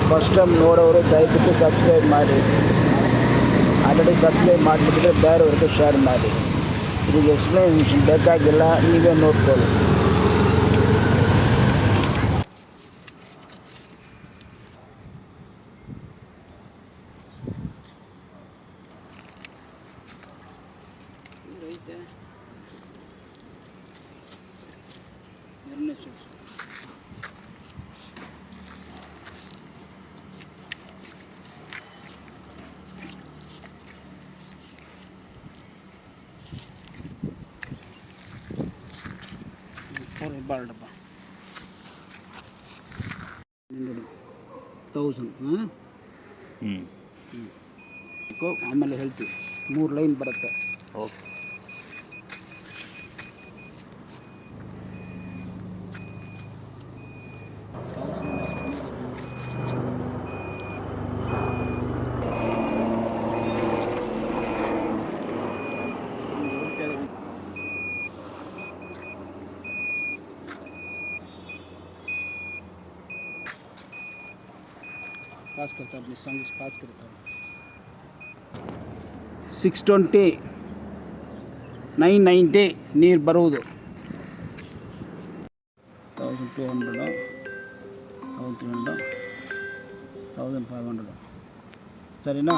First time ನೋಡೋರು ದಯವಿಟ್ಟು subscribe ಮಾಡಿ. ಆಲ್ರೆಡಿ ಸಬ್ಸ್ಕ್ರೈಬ್ ಮಾಡಿಬಿಟ್ಟಿದ್ರೆ ಬೇರೆಯವ್ರಿಗೆ ಶೇರ್ ಮಾಡಿ. ಇದಕ್ಕೆ ಎಕ್ಸ್ಪ್ಲನೇಷನ್ ಬೇಕಾಗಿಲ್ಲ, ನೀವೇ ನೋಡ್ಕೊಳ್ಳಿ. ಐತೆ ಬಾರ್ಡಪ್ಪ 1000. ಆಮೇಲೆ ಹೇಳ್ತೀವಿ. 3 ಲೈನ್ ಬರುತ್ತೆ. ಓಕೆ. पास करता अपनी संग पास करता हूँ. 620 990 ನೀರು ಬರುವುದು. 1200 1300 1500 సరేనా?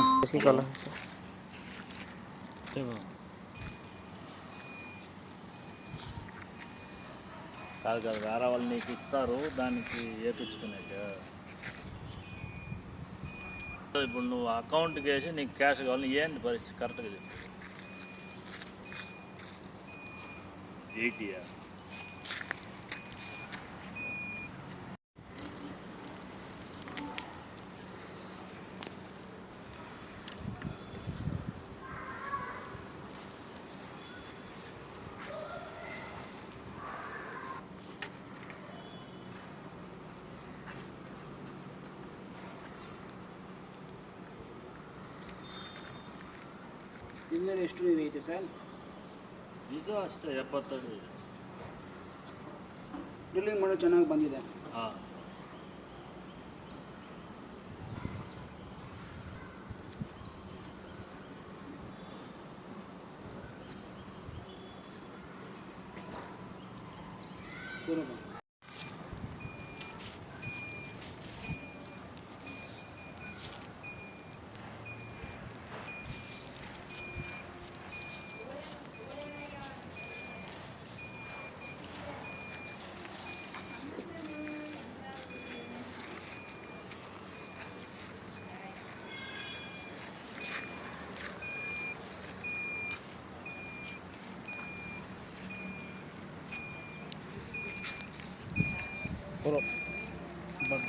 కాదు వేరే వాళ్ళు నీకు ఇస్తారు, దానికి వేయించుకునేది. ఇప్పుడు నువ్వు అకౌంట్కి వేసి నీకు క్యాష్ కావాలి, ఏంటి పరిస్థితి కరెక్ట్గా చెప్పు. 80 ಇನ್ನೂರು ಎಷ್ಟು ಐತೆ ಸರ್? ಇದು ಅಷ್ಟೇ 75. ಡ್ರಿಲ್ಲಿಂಗ್ ಮಾಡೋ ಚೆನ್ನಾಗಿ ಬಂದಿದೆ. ಹಾಂ, ಬರೋಬಾ. ಬರೋ ಬರ್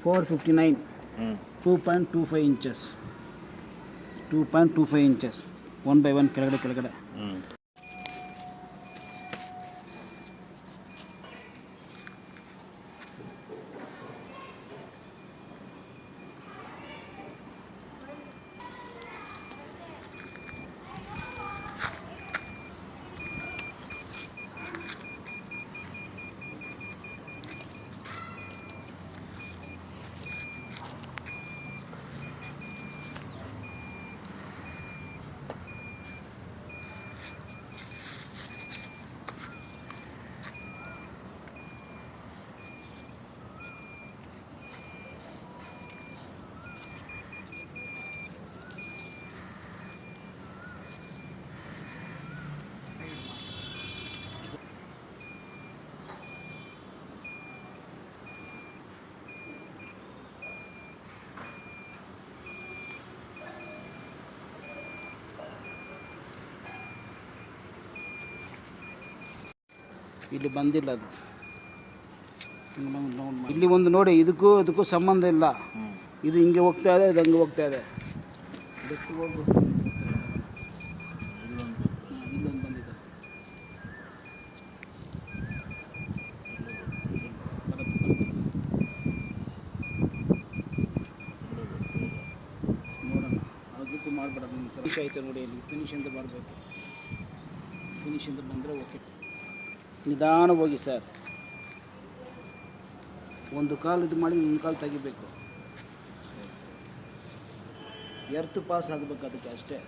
$459. 2.25 inches. 2.25 inches. 1 by 1 ಕೆಳಗಡೆ. ಇಲ್ಲಿ ಬಂದಿಲ್ಲ ಅದು. ಇಲ್ಲಿ ಒಂದು ನೋಡಿ, ಇದಕ್ಕೂ ಸಂಬಂಧ ಇಲ್ಲ. ಇದು ಹಿಂಗೆ ಹೋಗ್ತಾ ಇದೆ, ಇದು ಹಂಗೆ ಹೋಗ್ತಾ ಇದೆ. ಇಲ್ಲೊಂದು ಬಂದಿದೆ. ನೋಡೋಣ, ಅದಕ್ಕೂ ಮಾಡಬೇಡ. ಫಿನಿಶ್ ಆಯಿತು ನೋಡಿ, ಇಲ್ಲಿ ಫಿನಿಶ್ ಅಂತ ಬರಬೇಕು. ಫಿನಿಶ್ ಅಂತ ಬಂದರೆ ಓಕೆ. ನಿಧಾನ ಹೋಗಿ ಸರ್. ಒಂದು ಕಾಲು ಇದು ಮಾಡಿ ಒಂದು ಕಾಲು ತೆಗಿಬೇಕು. ಎರ್ತ್ ಪಾಸ್ ಆಗಬೇಕು ಅದಕ್ಕೆ ಅಷ್ಟೇ.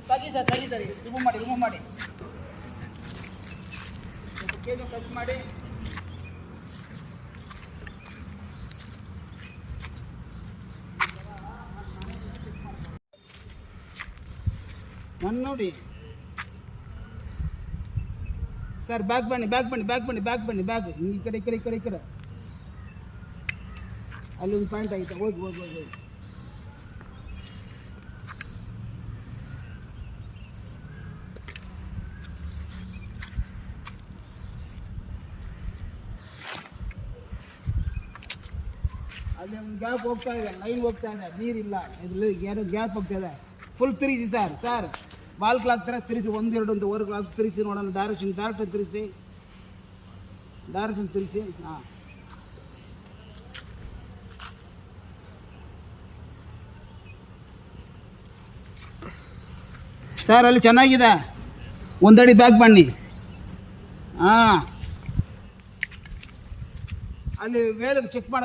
ತಗಿ ಸರ್, ರಿಮೂವ್ ಮಾಡಿ ಕೇಜ್ ಟಚ್ ಮಾಡಿ. ನಾನು ನೋಡಿ ಸರ್, ಬ್ಯಾಗ್ ಬನ್ನಿ. ಈ ಕಡೆ ಅಲ್ಲಿ ಒಂದು ಪಾಯಿಂಟ್ ಆಗಿದೆ. ಹೋಗಿ ಅಲ್ಲಿ ಒಂದು ಗ್ಯಾಪ್ ಹೋಗ್ತಾ ಇದೆ, ಲೈನ್ ಹೋಗ್ತಾ ಇದೆ, ನೀರಿಲ್ಲ, ಇದ್ರಲ್ಲಿ ಏನೋ ಗ್ಯಾಪ್ ಹೋಗ್ತಾ ಇದೆ. ಫುಲ್ ತಿರುಗಿಸಿ ಸರ್ ಬಾಲ್ ಕ್ಲಾಕ್ ಥರ ತಿರುಗಿಸಿ, 1 2 ಅಂತ ಓವರ್ ಕ್ಲಾಕ್ ತಿರುಗಿಸಿ ನೋಡೋಣ. ಡೈರೆಕ್ಷನ್ ತಿರುಗಿಸಿ. ಹಾಂ, ಸರ್ ಅಲ್ಲಿ ಚೆನ್ನಾಗಿದೆ. ಒಂದಡಿ ಬ್ಯಾಕ್ ಬನ್ನಿ. ಹಾಂ, ಅಲ್ಲಿ ಮೇಲೆ ಚೆಕ್ ಮಾಡಿ.